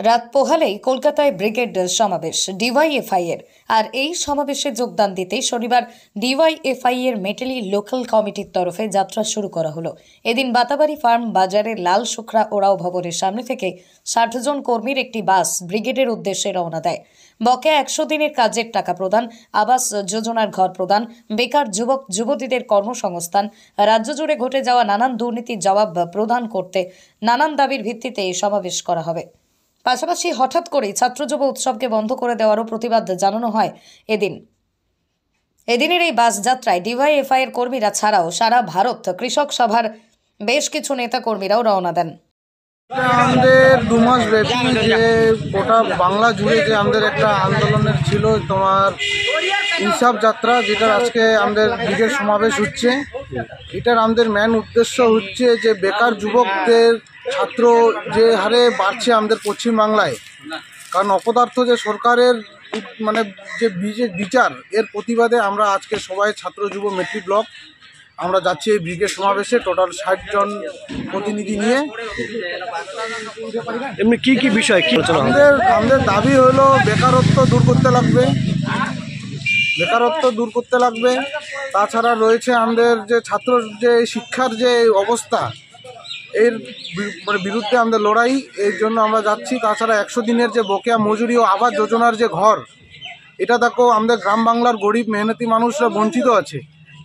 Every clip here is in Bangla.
রাত পোহালেই কলকাতায় ব্রিগেড সমাবেশ ডিওয়াইএফআই এর। আর এই সমাবেশে যোগদান দিতে শনিবার ডিওয়াইএফআই এর মেটেলি লোকাল কমিটির তরফে যাত্রা শুরু করা হলো। এদিন বাতাবাড়ি ফার্ম বাজারের লাল শুকরা ওরাও ভবনের সামনে থেকে ৬০ জন কর্মীর একটি বাস ব্রিগেডের উদ্দেশ্যে রওনা দেয়। বকেয়া ১০০ দিনের কাজের টাকা প্রদান, আবাস যোজনার ঘর প্রদান, বেকার যুবক যুবতীদের কর্মসংস্থান, রাজ্য জুড়ে ঘটে যাওয়া নানান দুর্নীতির জবাব প্রদান করতে নানান দাবির ভিত্তিতে এই সমাবেশ করা হবে। পাশাপাশি হঠাৎ করে ছাত্র যুব উৎসবকে বন্ধ করে দেওয়ারও প্রতিবাদ জানানো হয়। এদিনের এই বাস যাত্রায় ডিওয়াইএফআই এর কর্মীরা ছাড়াও সারা ভারত কৃষক সভার বেশ কিছু নেতা কর্মীরাও রওনা দেন। আমাদের ২ মাস ব্যাপী যে গোটা বাংলা জুড়ে যে আমাদের একটা আন্দোলনের ছিল তোমার ইনসাফ যাত্রা, যেটার আজকে আমাদের ব্রিগেড সমাবেশ হচ্ছে। এটার আমাদের মেন উদ্দেশ্য হচ্ছে যে বেকার যুবকদের ছাত্র যে হারে বাড়ছে আমাদের পশ্চিমবাংলায়, কারণ অপদার্থ যে সরকারের মানে যে বিচার, এর প্রতিবাদে আমরা আজকে সবাই ছাত্র যুব মেট্রিক ব্লক আমরা যাচ্ছি এই ব্রিগেড সমাবেশে টোটাল ৬০ জন প্রতিনিধি নিয়ে। এমনি কি বিষয় কি আমাদের দাবি হলো বেকারত্ব দূর করতে লাগবে, তাছাড়া রয়েছে আমাদের যে ছাত্র যে শিক্ষার যে অবস্থা, এর বিরুদ্ধে আমাদের লড়াই, এর জন্য আমরা যাচ্ছি। তাছাড়া ১০০ দিনের যে বকেয়া মজুরি ও আবাস যোজনার যে ঘর, এটা দেখো আমাদের গ্রাম বাংলার গরিব মেহনতি মানুষরা বঞ্চিত আছে।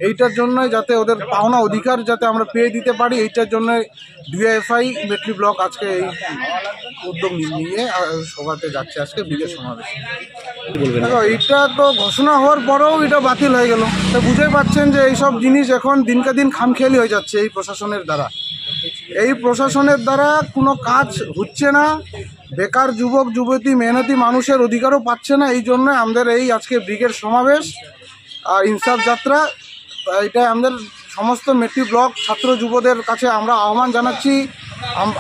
এইটার জন্যই যাতে ওদের পাওনা অধিকার যাতে আমরা পেয়ে দিতে পারি, এইটার জন্য ডিওয়াইএফআই মেটলি ব্লক আজকে এই উদ্যোগ নিয়ে সভাতে যাচ্ছে আজকে ব্রিগেড সমাবেশ। এইটা তো ঘোষণা হওয়ার পরেও এটা বাতিল হয়ে গেল, তো বুঝতেই পারছেন যে এইসব জিনিস এখন দিনকে দিন খামখেয়ালি হয়ে যাচ্ছে এই প্রশাসনের দ্বারা কোনো কাজ হচ্ছে না, বেকার যুবক যুবতী মেহনতি মানুষের অধিকারও পাচ্ছে না। এই জন্য আমাদের এই আজকে ব্রিগেড সমাবেশ আর ইনসাফ যাত্রা। এটা আমাদের সমস্ত মেট্রিক ব্লক ছাত্র যুবদের কাছে আমরা আহ্বান জানাচ্ছি,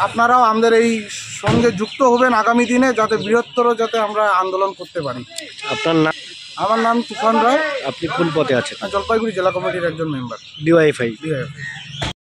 আপনারাও আমাদের এই সঙ্গে যুক্ত হবেন আগামী দিনে, যাতে বৃহত্তর যাতে আমরা আন্দোলন করতে পারি। আপনার নাম? আমার নাম তুফান রায়। আপনি কোন পদে আছেন? জলপাইগুড়ি জেলা কমিটির একজন মেম্বার, ডিওয়াইএফআই।